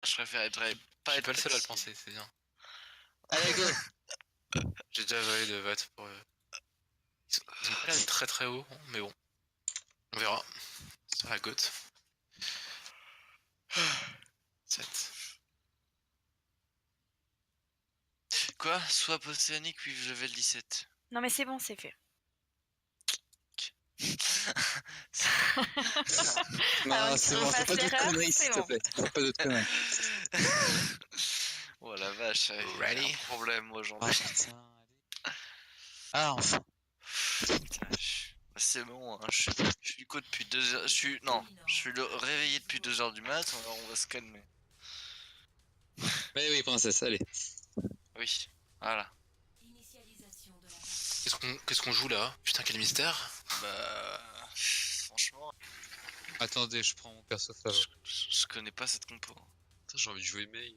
Je préférerais pas Je suis être pas le seul à le taxi. penser, c'est bien. Allez, go. J'ai déjà volé de vote pour ils ont pas l'air très très haut, mais bon. On verra. Sur la côte. 7. Quoi? Swap océanique, puis level 17. Non, mais c'est bon, c'est fait. Non, Avant c'est qu'on bon, fais fasse pas d'autres l'erreur, conneries, c'est s'il te bon. plaît. Fais pas d'autres conneries. Oh la vache, Ready? un problème aujourd'hui. Ah, putain, allez. Ah, enfin. Putain, c'est bon, hein, je suis co depuis 2 heures. Je suis réveillé depuis 2 heures du mat, alors on va se calmer. Mais oui, princesse, allez. Oui, voilà. Qu'est-ce qu'on joue là? Putain, quel mystère. Bah. Franchement, Attendez, je prends mon perso favori. je connais pas cette compo. Putain, j'ai envie de jouer Mei.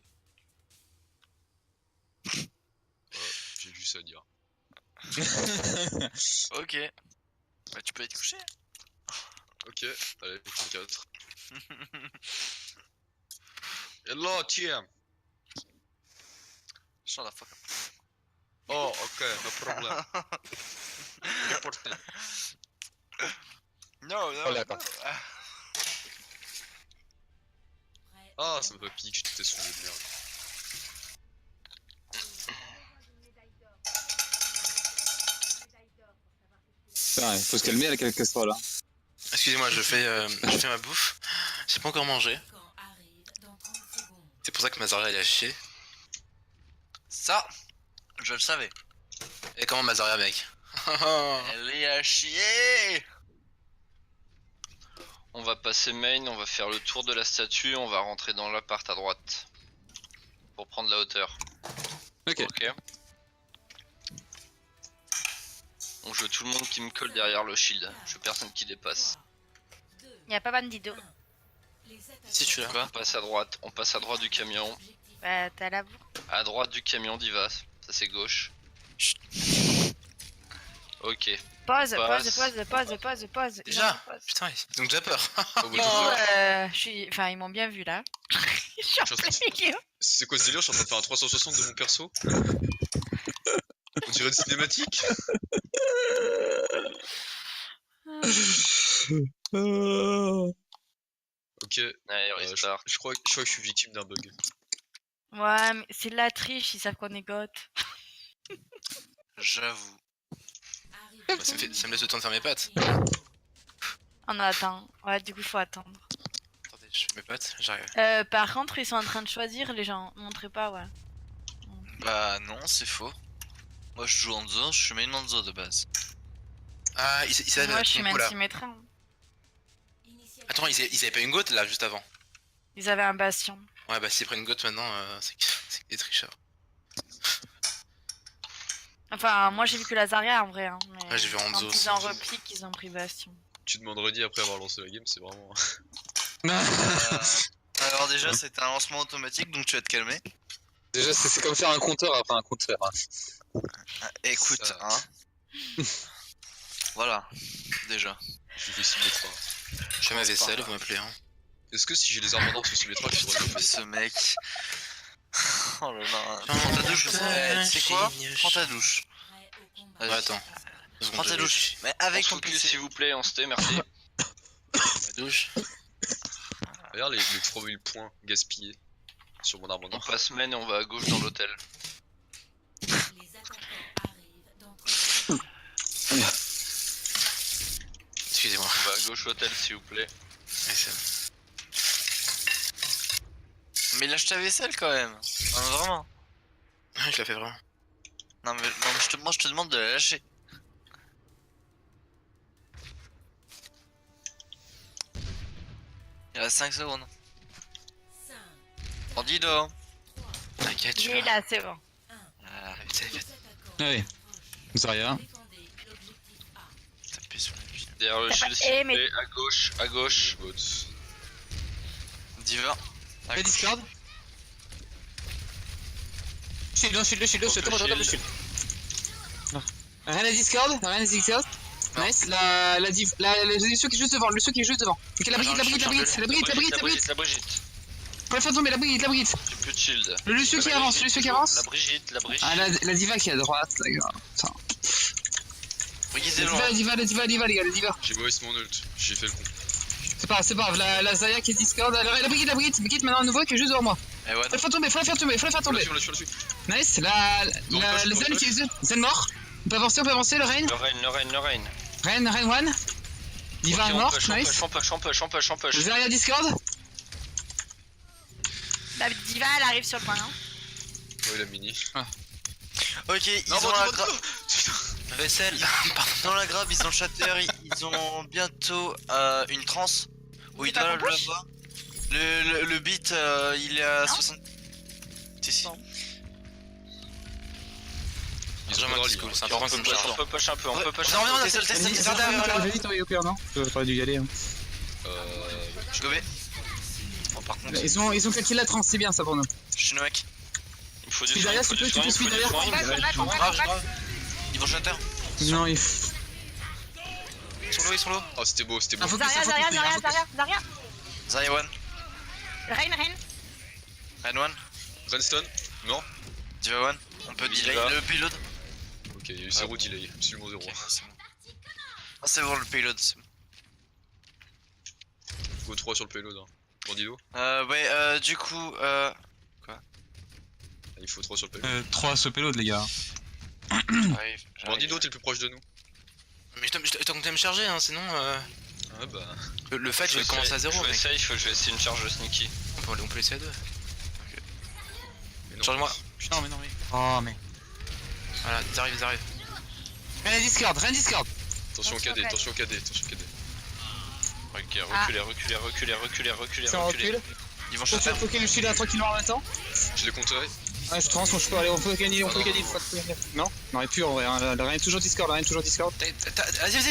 J'ai vu ça dire. Ok. Bah, tu peux être couché. Ok, allez, 4. Hello, team. Shut the fuck up. Oh, ok, no problem. Important. No, no, Oh, d'accord. no. Ah, ça me fait pique, j'étais sous le jeu de merde. Putain, il faut se calmer à quelque soit là. Excusez-moi, je fais ma bouffe. J'ai pas encore mangé. C'est pour ça que Mazaria il a chié. Ça, je le savais. Et comment Mazaria, mec? Elle est à chier. On va passer main, on va faire le tour de la statue, on va rentrer dans l'appart à droite. Pour prendre la hauteur. Ok. Ok. Donc je veux tout le monde qui me colle derrière le shield. Je veux personne qui dépasse. Y'a pas Bandido. Si tu l'as. On passe à droite du camion. Bah, t'as la boue. À droite du camion d'Iva. Ça c'est gauche. Ok. Pause, Passe. pause. Déjà? Pause. Putain, ils ont déjà peur. Au bout de Non, deux. je suis... Enfin, ils m'ont bien vu, là. Je suis en Je suis en plein train milieu. C'est quoi ce délire? Je suis en train de faire un 360 de mon perso. On dirait une cinématique. Ok, Allez, restart. je crois que je suis victime d'un bug. Ouais, mais c'est de la triche, ils savent qu'on est goth. J'avoue. Bah, ça me laisse le temps de faire mes pattes. On attend. Ouais, du coup, faut attendre. Attendez, je fais mes pattes, j'arrive. Par contre, ils sont en train de choisir, les gens. Montrez pas, ouais. Bah non, c'est faux. Moi je joue Hanzo, je suis main Hanzo de base. Ah, ils avaient Moi, je suis compo, même là. 6 mètres 1. Attends, ils avaient pas une gote là juste avant. Ils avaient un bastion. Ouais, bah s'ils prennent une gote maintenant, c'est des tricheurs. Enfin, moi, j'ai vu que la Zarya, en vrai. Hein, mais Ouais, j'ai vu Hanzo quand aussi. ils ont repli, qu'ils ont pris bastion. Tu demandes Reddy après avoir lancé la game, c'est vraiment. Alors déjà c'était un lancement automatique donc tu vas te calmer. Déjà, c'est comme faire un compteur après un compteur. Hein. Écoute, Ça. hein. Voilà, déjà. Je fais Symmetra. Je fais ma vaisselle, vous m'appelez. Hein. Est-ce que si j'ai les armes en or sur Symmetra, je devrais le faire? Ce mec. Oh là là. Prends ta douche, tu sais quoi? Prends ta douche. Vas-y. Ouais, attends. Prends ta douche. Mais avec ton Focus PC. s'il vous plaît, on se tait, merci. Ma douche. Regarde les 3000 points gaspillés sur mon arme en On or. passe main et on va à gauche dans l'hôtel. Excusez-moi. On va à gauche l'hôtel s'il vous plaît. Ouais, c'est- Mais lâche ta vaisselle quand même. Non, mais vraiment. Ouais, je la fais vraiment. Non mais moi je te demande de la lâcher. Il reste 5 secondes. Bandido. T'inquiète, Il tu est vas. là, c'est bon. Voilà, C'est fait. Allez. Zarya. taper sur la vie. Derrière le T'as shield pas- s'il vous mais- plaît, à gauche. Bot. Diva. À Fais gauche. Discord. Shield, Shield. le shield. Rien à Discord. Nice, le ceux qui est juste devant, Ok, la Brigitte. La Brigitte. Faut la faire tomber, la Brigitte. J'ai plus de shield. Le Lucio qui avance, le Lucio qui avance. La Brigitte. Ah, la diva qui est à droite, d'accord. Attends. Regardez La diva, les gars, la diva. J'ai waste mon ult, j'ai fait le con. C'est pas grave, la Zaya qui est Discord. La Brigitte maintenant à nouveau qui est juste devant moi. Et ouais. Faut la faire tomber, faut la faire tomber. On la suit. Nice, Dans le le push, Zen qui est Zen mort. On peut avancer, le Rain. Le Rain. Rain one. Diva est mort, nice. On push. Zaya Discord. La diva, elle arrive sur le point. Hein. Ouais, la mini. Ok, ils ont la grab. Vaisselle. Dans la grab, ils ont le shatter, ils ont bientôt une transe. Où ils doivent le voir. Le beat, il est à 60. Si. Ils ont Benjamin pas qui de cool, rallye, c'est hein. important comme charge. On peut push un peu. Non, Vas-y, toi, au pire, non? T'aurais dû y aller. Hein. Je gobais. Bon, par contre, Ils ont claqué la trans, c'est bien ça pour nous. je suis Noak. Il faut du Suis soin, derrière, il faut tu du peux soin, il suis faut du derrière. soin. Grave. Ils vont shatter. Non, il Sur l'eau, sur l'eau. Oh, c'était beau. faut Zarya. Zaya one. Rain. Ren one. Renstone, mort. Diva one. On peut delay Diva. le payload. Ok, il y a eu 0 delay, absolument 0. Ok, c'est bon. Ah, c'est bon le payload, c'est bon. Go 3 sur le payload, hein. Bandido. Ouais, du coup, Il faut 3 sur le payload. 3 ce payload, les gars. j'arrive. Bandido, t'es le plus proche de nous. Mais je t'en me charger, hein, sinon. Ah bah. Le fight, je vais commencer à 0. Je vais Mec. essayer une charge sneaky. On peut laisser à 2. Mais non. Charge-moi. Non, mais. Oh, mais. Voilà, ils arrivent. Rien Discord. Attention au KD. Reculez. C'est en recul. Ils vont shatter. Faut qu'il le shield tranquillement en même temps. Je l'ai compteré. Ouais, je pense, je peux aller, on peut gagner. Non, on aurait pu en vrai. Hein. La Reine toujours Discord. Vas-y,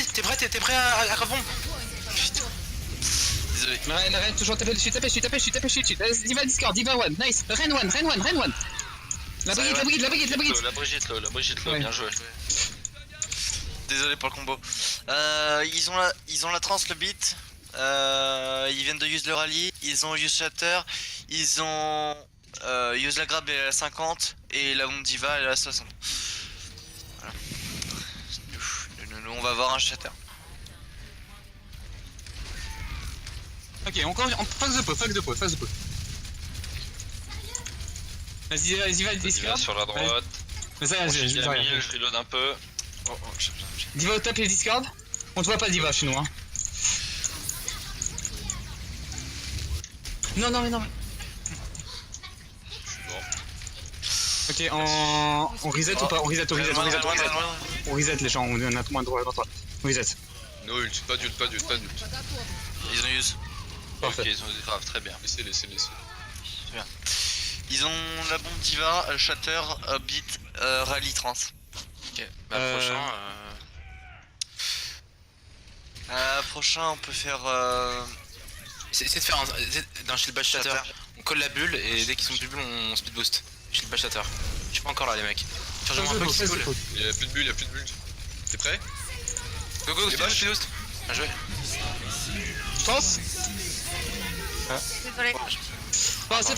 t'es prêt à répondre? Désolé. La Reine toujours tapé dessus. Diva Discord, Diva one, nice. Reine one. La Brigitte. La Brigitte, Ouais. bien joué. Désolé pour le combo. Ils ont la trans, le beat. Ils viennent de use le rallye. Ils ont use shatter. Ils ont use la grab, elle est à 50. Et la bombe diva, elle est à 60. Voilà. Nous, on va avoir un shatter. Ok, on fasse de pot. Vas-y, va Diva Discord. sur la droite. Vas-y, Je reload un peu. Oh, j'ai besoin. Diva au top et Discord. On te voit pas Diva chez nous, hein. Non. Ok, on reset ou pas? On reset. On reset les gens, on a moins de droit contre toi. On reset. No ult, pas d'ult. Ils ont use. Parfait. Ok, ils ont des graves, très bien. Laissez. Ils ont la bombe diva, shatter, beat, rallye trans. Ok, bah Prochain, on peut faire. Essaye de faire d'un shield bash shatter. Shatter. On colle la bulle et dès qu'ils sont plus bulles, on speed boost. Shield bash shatter. Je suis pas encore là, les mecs. Chargez-moi un peu, qui cool. Il y a plus de bulles. T'es prêt? Go, Les speed boost. Bien joué. Je pense. Désolé.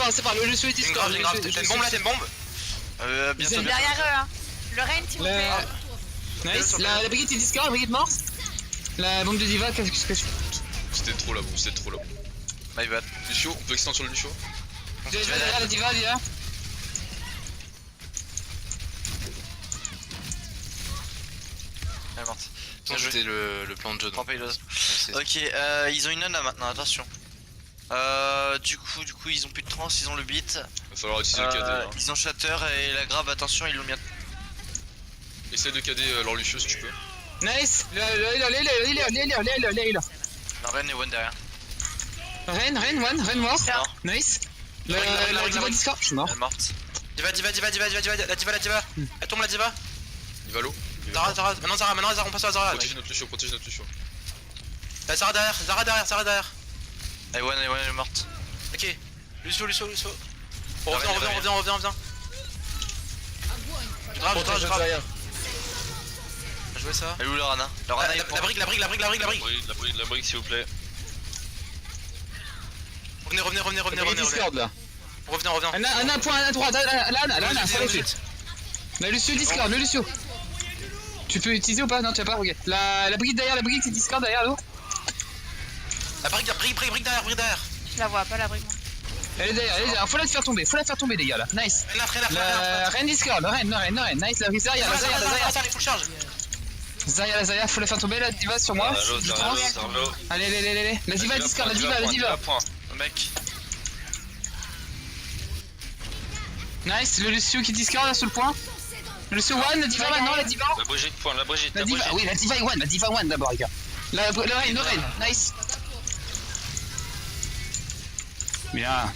C'est pas le Lucio et T'es une Discord. grave. T'as une bombe là, Bientôt. Derrière eux, hein. Le Rain, s'il vous plaît. Nice. La Brigitte est Discord, la Brigitte morte. La bombe de Diva, qu'est-ce que je fais? C'était trop la bombe. My bad. Lucio, on peut extendre sur le Lucio. Derrière la Diva. Elle est morte. C'était le plan de jeu. 3 payloads. Ok, ils ont une nana maintenant, attention. Du coup, ils ont plus de trans, ils ont le beat. Va falloir utiliser le KD. Hein. Ils ont shatter et la grab, attention, ils l'ont bien. Essaye de KD leur Lucio si tu peux. Nice. Il est là. La reine et one derrière. Reine mort. Non. Nice. La Diva Discord, je suis mort. Elle est morte. Diva. La diva. Elle tombe la diva. Il va l'eau. Zara. Maintenant Zara, on passe à Zara. Protège notre Lucio. La Zara derrière. Et one, elle est morte. Ok. Lucio. Oh, reviens. Grave. Bien joué ça. Elle est où la rana? La rana est La brique. La brique, s'il vous plaît. Revenez Discord là. Revenez. Un point à droite, là, sur les chutes. Là, Lucio Discord, le Lucio. Tu peux utiliser ou pas? Non, tu vas pas, ok. La brigade derrière, la brigade c'est Discord derrière, là. La brique derrière. Je la vois pas la brique. Elle est derrière, faut la faire tomber, les gars là. Nice. Renard. Reine Discord, Reine, nice, la Zarya, Il faut le charge. Zarya, faut la faire tomber, la diva sur moi. Je trans. Allez, la diva Discord, la diva. Mec. Nice, le Lucio qui Discord là sur le point. Le Lucio one, la diva one, non, la diva. La Brigitte point, la Brigitte. La diva, oui, la diva one d'abord, les gars. Le Reine, nice. Bien.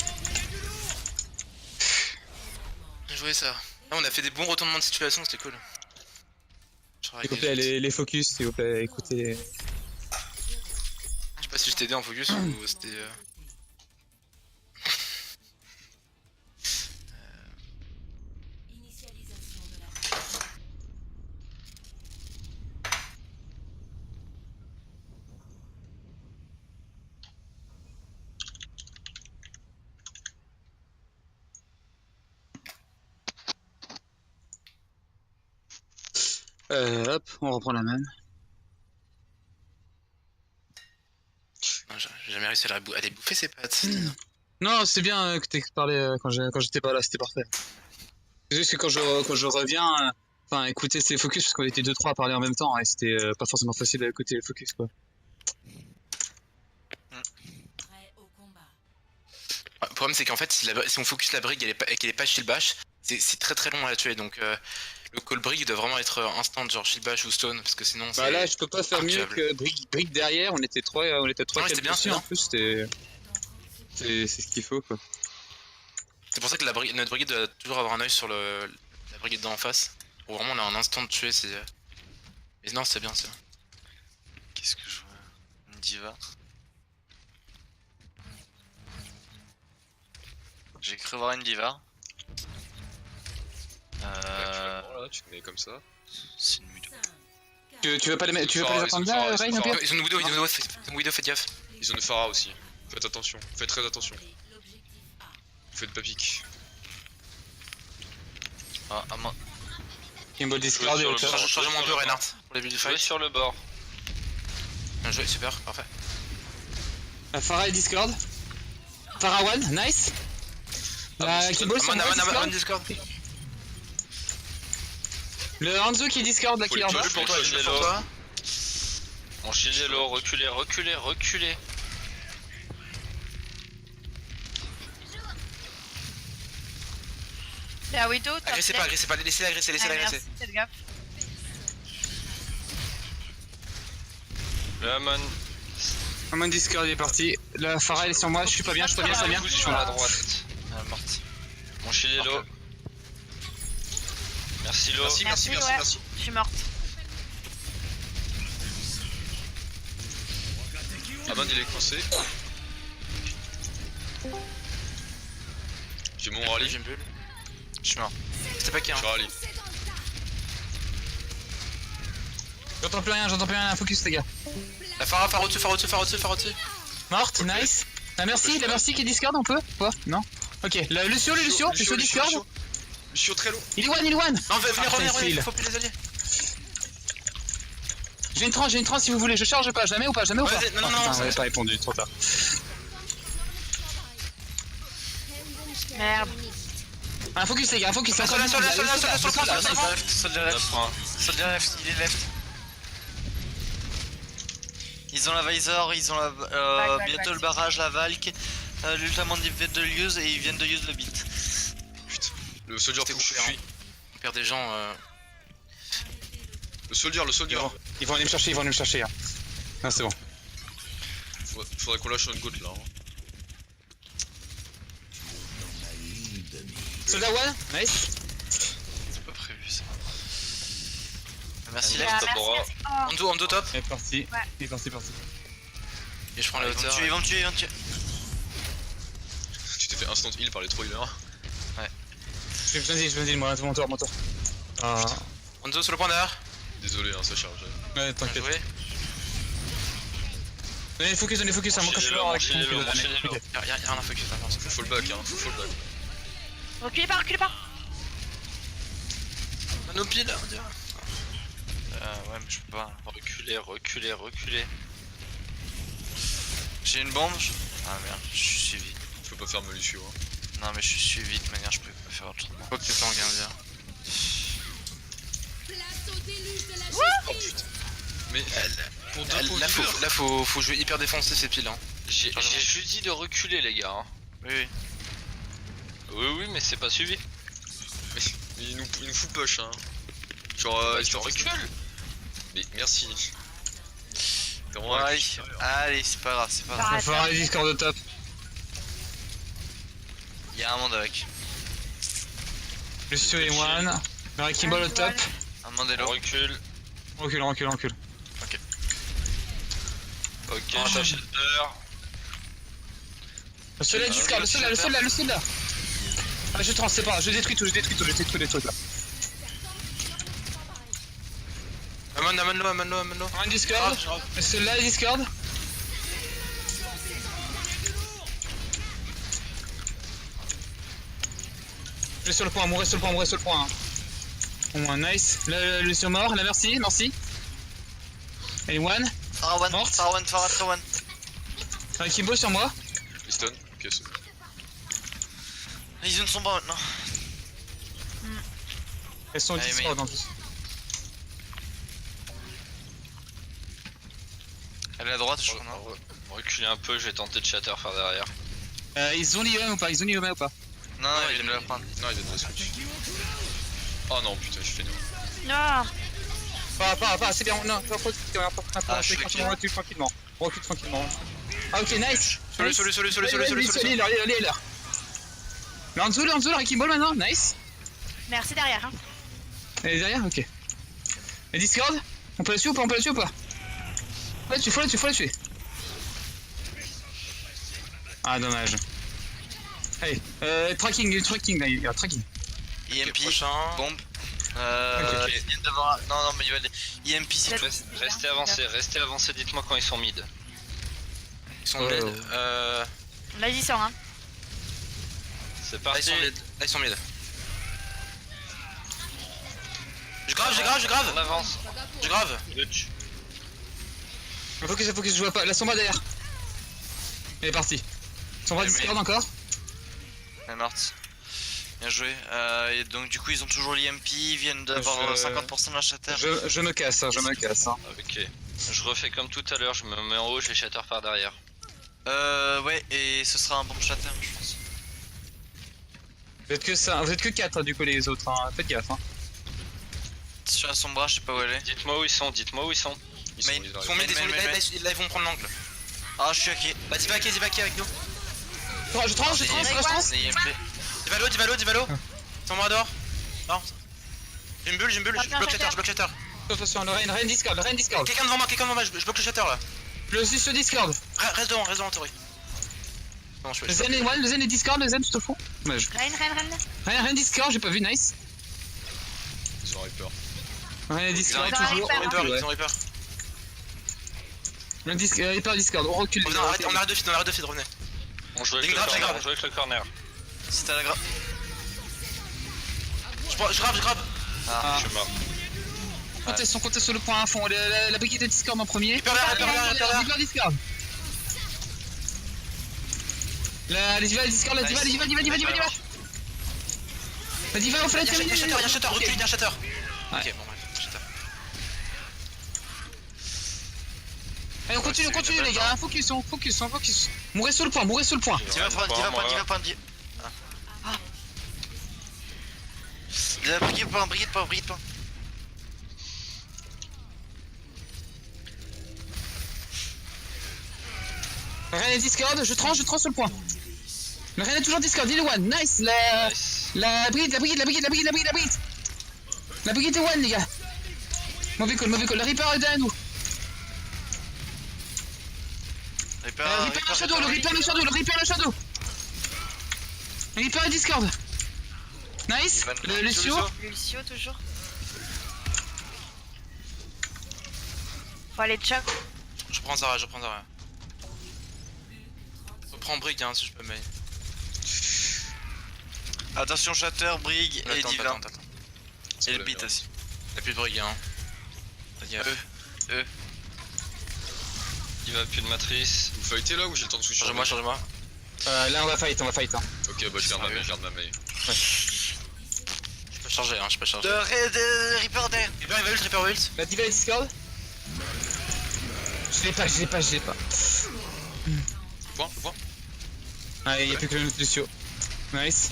Bien joué ça. Là, on a fait des bons retournements de situation, c'était cool. S'il vous plaît, les focus, s'il vous plaît, écoutez. Je sais pas si je t'ai aidé en focus ou c'était. Hop, on reprend la même. Non, j'ai jamais réussi à les bouffer ces pattes. Non, c'est bien que t'aies parlé quand j'étais pas là, c'était parfait. C'est juste que quand je reviens, enfin écouter ces focus parce qu'on était 2-3 à parler en même temps et c'était pas forcément facile d'écouter les focus quoi. Le problème c'est qu'en fait si on focus la brigue et qu'elle est pas shield bash, c'est très long à la tuer donc le call brigue doit vraiment être instant genre shield bash ou stone parce que sinon c'est. Bah là je peux pas faire mieux intuable. que brigue derrière, on était 3 c'était bien, en plus c'est ce qu'il faut quoi. C'est pour ça que notre brigade doit toujours avoir un œil sur la brigade d'en face. Pour vraiment on a un instant de tuer c'est. Mais non c'est bien ça. Qu'est-ce que je vois? Une diva. J'ai cru voir une diva. Tu te mets comme ça. C'est une Widow. Tu veux pas les attendre là, Rain un peu? Ils ont une Widow, faites gaffe. Ils ont une Pharah aussi. Faites attention, faites très attention. Faites pas pique. Ah, moi. Kimball Discord et sur le hauteur. bord. Changement de Reinhardt pour les buts du Jouez fight. sur le bord. Bien joué, super, parfait. La Farah et Discord. Farah one, nice. La Kimball sur moi, Discord. Le Hanzo qui Discord là qui est en bas. Pour toi, Mon shield yellow, reculez. La Widow, top Agressez deck. pas, laissez-la agresser. Merci, faites gaffe. Le Hamon. Mon Discord il est parti. La Farah elle est sur moi, je suis pas bien, ça vient. Pousse sur la droite. Morte. Mon shield yellow. Merci Lo. Merci. Je suis morte. Aman il est coincé. J'ai mon rallye. J'ai une bulle. Je suis mort. C'était pas qui hein. Je rallye. J'entends plus rien, focus les gars. La Farah au-dessus. Morte, nice. La Mercy qui est Discord on peut? Quoi? Non? Ok, le Lucio Discord. Lucio très lourd. Il est one. Non, venez, fail. revenez, faut plus les alliés. J'ai une trans si vous voulez, je charge pas, jamais ou pas? Non, Putain, ouais, pas répondu, trop tard. Merde. Un focus les gars, focus. Sur le Soldier left, il est left. Ils ont la Visor, ils ont la, bientôt le barrage, la Valk, l'ultimate de use et ils viennent de use le beat. Putain. Le soldier push, fuit. On perd des gens. Le soldier. Ils vont aller me chercher, hein. Ah c'est bon. Faudrait qu'on lâche notre côte là. Soldat one, nice. C'est pas prévu ça. Merci Il y a left. merci. En dos top. Il est parti. Ouais. Il est parti. Et je prends la hauteur. Ils vont me tuer. Tu t'es fait instant heal par les trollers. Je me dis, moi, mon tour. Ah. Hanzo sur le point derrière. Désolé, hein, ça charge. Ouais, Bien t'inquiète. joué. Donnez le focus, à moi quand je suis mort avec ton Enchaînez-le, cul, donnez. enchaînez-le. Ok. Y'a rien à focus là. Faut fallback, hein, faut fallback. Reculez pas, reculez pas. Nos piles, on dirait. Ouais, mais je peux pas. Reculez. J'ai une bombe. Ah merde, je suis suivi. Je peux pas faire Malicieux, hein. Non, mais je suis suivi de manière, je peux pas faire autre chose. Faut que tu tangues, hein, dire. Oh putain. Mais pour deux pots Là, faut jouer hyper défensif ces piles. Hein. J'ai juste dit de reculer les gars. Hein. Oui. Oui, mais c'est pas suivi. il nous fout push, hein. Genre, Bah, il tu fait recules. Mais merci. T'es vraiment Ouais, un cul. allez, c'est pas grave, c'est pas grave. Il va falloir les Discord de top. Y'a un monde avec. Lucio et One. Wrecking Ball au top. Un Mandelo. Recule. Recule. Ok, Oh, Shatter. Le seul là, Discord, le seul là. Ah, je trans, c'est pas grave, je détruis tout les trucs là. Amène-le. Un Discord, le seul là, Discord. Je suis sur le point, mourir sur le point. Hein. Au moins, nice. Le sur mort, là, merci. Et One. Farawan, Morte. Farawan. Un Kimbo sur moi. Piston. Ok, c'est bon. Ils ne sont pas maintenant. Elles sont au Allez, Discord en plus. Elle est à droite, je crois, non? Reculez un peu, je vais tenter de Shatter faire derrière. Ils ont l'IOM ou pas? Non, il vient de le prendre. Non, il vient de la switch. Oh non, putain, je fais nul. Non. Pas, c'est bien, non, Ah, je suis ok. Recule tranquillement. Ah, ok, nice. Salut. Il est là. Mais en dessous, le Wrecking Ball maintenant, nice. Merci derrière. Hein. Elle est derrière, ok. Et Discord, on peut la tuer ou pas? Faut la tuer. Ah, dommage. Allez, tracking là, il y a tracking. EMP, Prochain. bombe. Ok. Il vient d'avoir. Non, mais il va. EMP, c'est tout. Restez avancés, dites-moi quand ils sont mid. Ils sont dead. Vas-y, ils sortent. Hein. C'est Là, parti. ils sont mid. Je grave. On avance. Je grave. Dutch. Focus, je vois pas. La Sombra derrière. Elle est partie. Sombra Ouais, Discord mais- encore. Elle est morte. Bien joué. Et donc, du coup, ils ont toujours l'EMP. Ils viennent d'avoir Je- 50% de la shatter. Je me casse. Hein. Ok. Je refais comme tout à l'heure, je me mets en haut, j'ai Shatter par derrière. Ouais, et ce sera un bon shatter, je pense. Vous êtes que 4 du coup les autres. Hein. Faites gaffe. Hein. Sur son bras, je sais pas où elle est. Dites-moi où ils sont. Ils Main. sont Ils sont mid. Là, ils vont prendre l'angle. Ah, je suis hacké. Bah, Divaké avec nous. Je trans. On est EMP. Divalo. Sans moi dehors. Non. J'ai une bulle, je bloque shatter. Attention, le Rain Discord. Quelqu'un devant moi, je bloque le shatter là. Je suis sur Discord. Reste devant, Tori. Non, je Le Zen et One, le Zen et Discord, je te fous. Dommage. Reine. Rien Discord, j'ai pas vu, nice. Ils ont peur. Rien Discord, Ils ont toujours. Reaper, On recule, ouais. Ils ont Reaper. Hyper Discord, on recule. On arrête de feed, revenez. On joue avec Ding le grave, corner. grave. On joue avec le corner. Si t'as la grave. Je grave. Ah. Je suis mort. Comptez sur le point à fond. La briquette de Discord en premier. Hyper là. Discord. La diva Discord, la diva. La diva, on fait la Il y a terminer. shatter, recule, il y a shatter. Ouais. Ok, bon, bref, shatter. Allez, on continue les gars, focus. Mourez sur le point. Diva point. Diva brigade point. Rien est Discord, je trans sur le point. Le Rien est toujours Discord, il est One, nice. La brigade. La brigade est One les gars. Mauvais call, le Reaper est derrière nous. Reaper le Shadow. Le Reaper est Discord. Nice, le Lucio. Lucio, toujours. Faut aller check. Je prends Zara. prends Brig hein, si je peux, mais. Attention, Shatter, Brig et Attends, Divin. attends. C'est Et pas le la beat merde. aussi. Y'a plus de Brig hein. Fais gaffe. Il va plus de matrice. Vous fightez là ou j'ai le temps de switch? Change-moi, change-moi. Là on va fight hein. Ok, bah je garde ma main, je garde ma main. Je peux charger, hein, je peux charger. De Reaper derrière. Reaper ult. La diva est Discord. Je l'ai pas. Le point. Ah, il y a plus que le notre Lucio. Nice.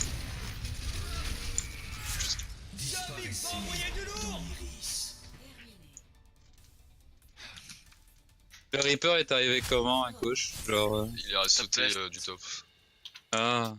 Le Reaper est arrivé comment à gauche? Genre. Il est sauté du top. Ah.